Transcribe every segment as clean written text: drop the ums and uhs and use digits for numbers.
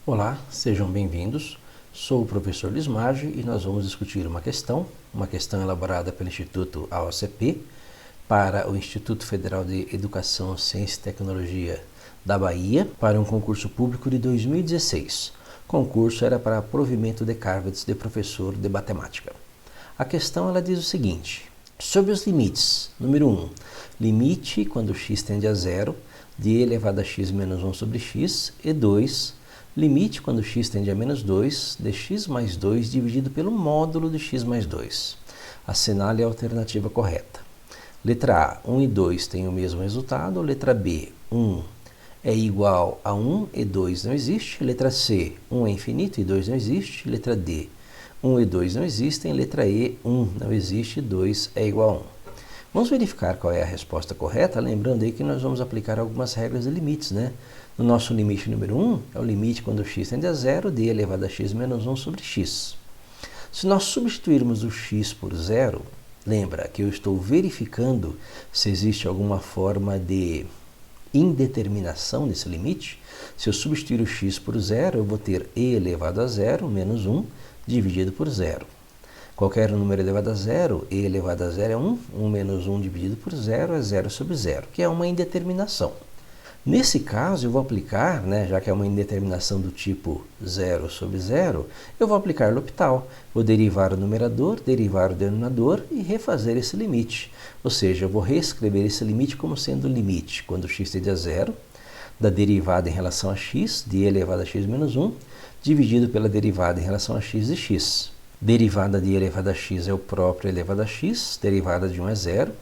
Olá, sejam bem-vindos. Sou o professor Luiz Maggi e nós vamos discutir uma questão elaborada pelo Instituto AOCP para o Instituto Federal de Educação, Ciência e Tecnologia da Bahia para um concurso público de 2016. O concurso era para provimento de cargos de professor de matemática. A questão ela diz o seguinte: sobre os limites, número 1, limite quando x tende a zero de e elevado a x menos 1 sobre x, e 2, limite quando x tende a menos 2 de x mais 2 dividido pelo módulo de x mais 2. Assinale a alternativa correta. Letra A, 1 e 2 têm o mesmo resultado. Letra B, 1 é igual a 1 e 2 não existe. Letra C, 1 é infinito e 2 não existe. Letra D, 1 e 2 não existem. Letra E, 1 não existe e 2 é igual a 1. Vamos verificar qual é a resposta correta, lembrando aí que nós vamos aplicar algumas regras de limites, né? No nosso limite número 1, é o limite quando x tende a zero de e elevado a x menos 1 sobre x. Se nós substituirmos o x por zero, lembra que eu estou verificando se existe alguma forma de indeterminação nesse limite. Se eu substituir o x por zero, eu vou ter e elevado a zero menos 1 dividido por zero. Qualquer número elevado a zero, e elevado a zero é 1, 1 menos 1 dividido por zero é 0 sobre zero, que é uma indeterminação. Nesse caso, eu vou aplicar, já que é uma indeterminação do tipo 0 sobre 0, eu vou aplicar L'Hopital. Vou derivar o numerador, derivar o denominador e refazer esse limite. Ou seja, eu vou reescrever esse limite como sendo o limite quando x tende a zero, da derivada em relação a x, de e elevado a x menos 1, dividido pela derivada em relação a x de x. Derivada de e elevado a x é o próprio elevado a x, derivada de 1 é 0,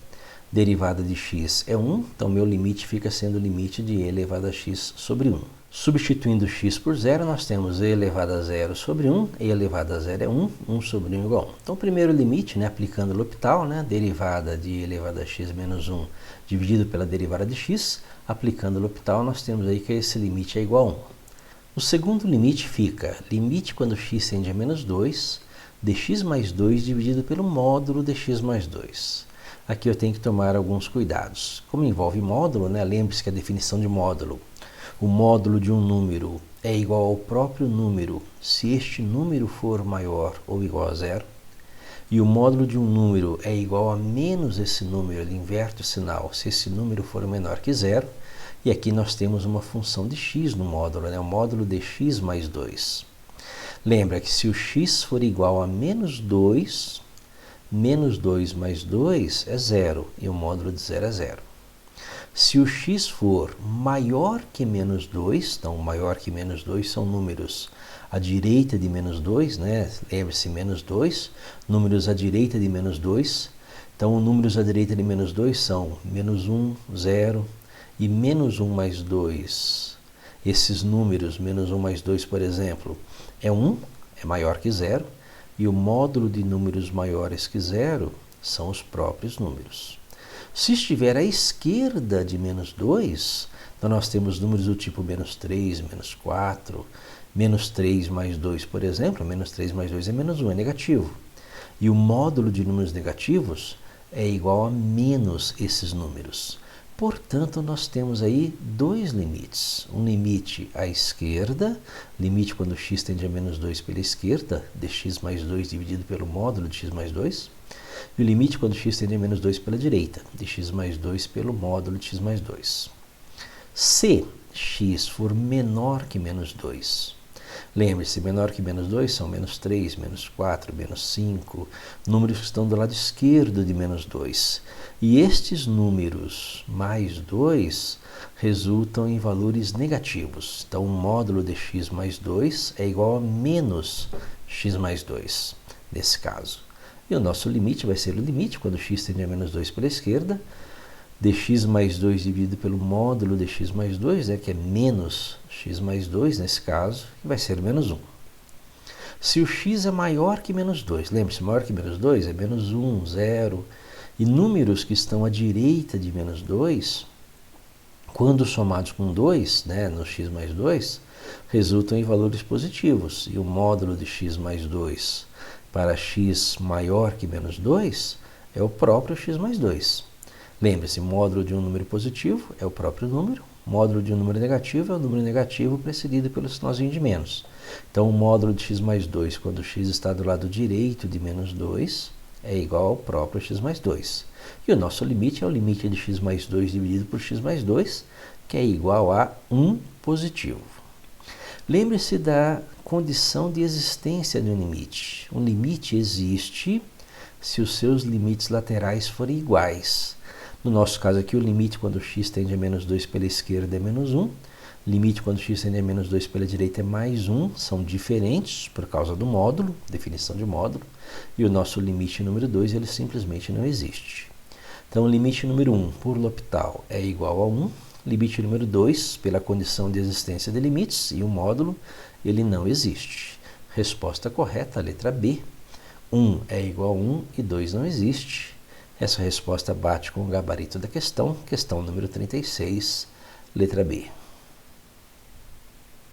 derivada de x é 1, então meu limite fica sendo o limite de e elevado a x sobre 1. Substituindo x por 0, nós temos e elevado a 0 sobre 1, e elevado a 0 é 1, 1 sobre 1 igual a 1. Então, o primeiro limite, aplicando o L'Hopital, derivada de e elevado a x menos 1 dividido pela derivada de x, aplicando o L'Hopital, nós temos aí que esse limite é igual a 1. O segundo limite fica limite quando x tende a menos 2, dx mais 2 dividido pelo módulo de x mais 2. Aqui eu tenho que tomar alguns cuidados. Como envolve módulo, lembre-se que a definição de módulo, o módulo de um número é igual ao próprio número se este número for maior ou igual a zero, e o módulo de um número é igual a menos esse número, ele inverte o sinal se esse número for menor que zero, e aqui nós temos uma função de x no módulo, o módulo de x mais 2. Lembra que se o x for igual a menos 2 mais 2 é 0, e o módulo de 0 é 0. Se o x for maior que menos 2, então maior que menos 2 são números à direita de menos 2, lembre-se, menos 2, números à direita de menos 2, então números à direita de menos 2 são menos 1, 0 e menos 1 mais 2. Esses números, menos 1 mais 2, por exemplo, é 1, é maior que 0, e o módulo de números maiores que 0 são os próprios números. Se estiver à esquerda de menos 2, então nós temos números do tipo menos 3, menos 4, menos 3 mais 2, por exemplo, menos 3 mais 2 é menos 1, é negativo. E o módulo de números negativos é igual a menos esses números. Portanto, nós temos aí dois limites. Um limite à esquerda, limite quando x tende a menos 2 pela esquerda, dx mais 2 dividido pelo módulo de x mais 2. E o limite quando x tende a menos 2 pela direita, dx mais 2 pelo módulo de x mais 2. Se x for menor que menos 2, lembre-se, menor que menos 2 são menos 3, menos 4, menos 5, números que estão do lado esquerdo de menos 2. E estes números mais 2 resultam em valores negativos. Então, o módulo de x mais 2 é igual a menos x mais 2, nesse caso. E o nosso limite vai ser o limite, quando x tende a menos 2 pela esquerda, dx mais 2 dividido pelo módulo de x mais 2, que é menos x mais 2 nesse caso, que vai ser menos 1. Se o x é maior que menos 2, lembre-se, maior que menos 2 é menos 1, 0, e números que estão à direita de menos 2, quando somados com 2, no x mais 2, resultam em valores positivos. E o módulo de x mais 2 para x maior que menos 2 é o próprio x mais 2. Lembre-se, módulo de um número positivo é o próprio número, Módulo de um número negativo é o número negativo precedido pelo sinalzinho de menos. Então, o módulo de x mais 2, quando x está do lado direito de menos 2, é igual ao próprio x mais 2. E o nosso limite é o limite de x mais 2 dividido por x mais 2, que é igual a 1 positivo. Lembre-se da condição de existência de um limite. Um limite existe se os seus limites laterais forem iguais. No nosso caso aqui, o limite quando x tende a menos 2 pela esquerda é menos 1. Limite quando x tende a menos 2 pela direita é mais 1. São diferentes por causa do módulo, definição de módulo. E o nosso limite número 2, ele simplesmente não existe. Então, o limite número 1 por L'Hopital é igual a 1. Limite número 2, pela condição de existência de limites e o módulo, ele não existe. Resposta correta, letra B. 1 é igual a 1 e 2 não existe. Essa resposta bate com o gabarito da questão número 36, letra B.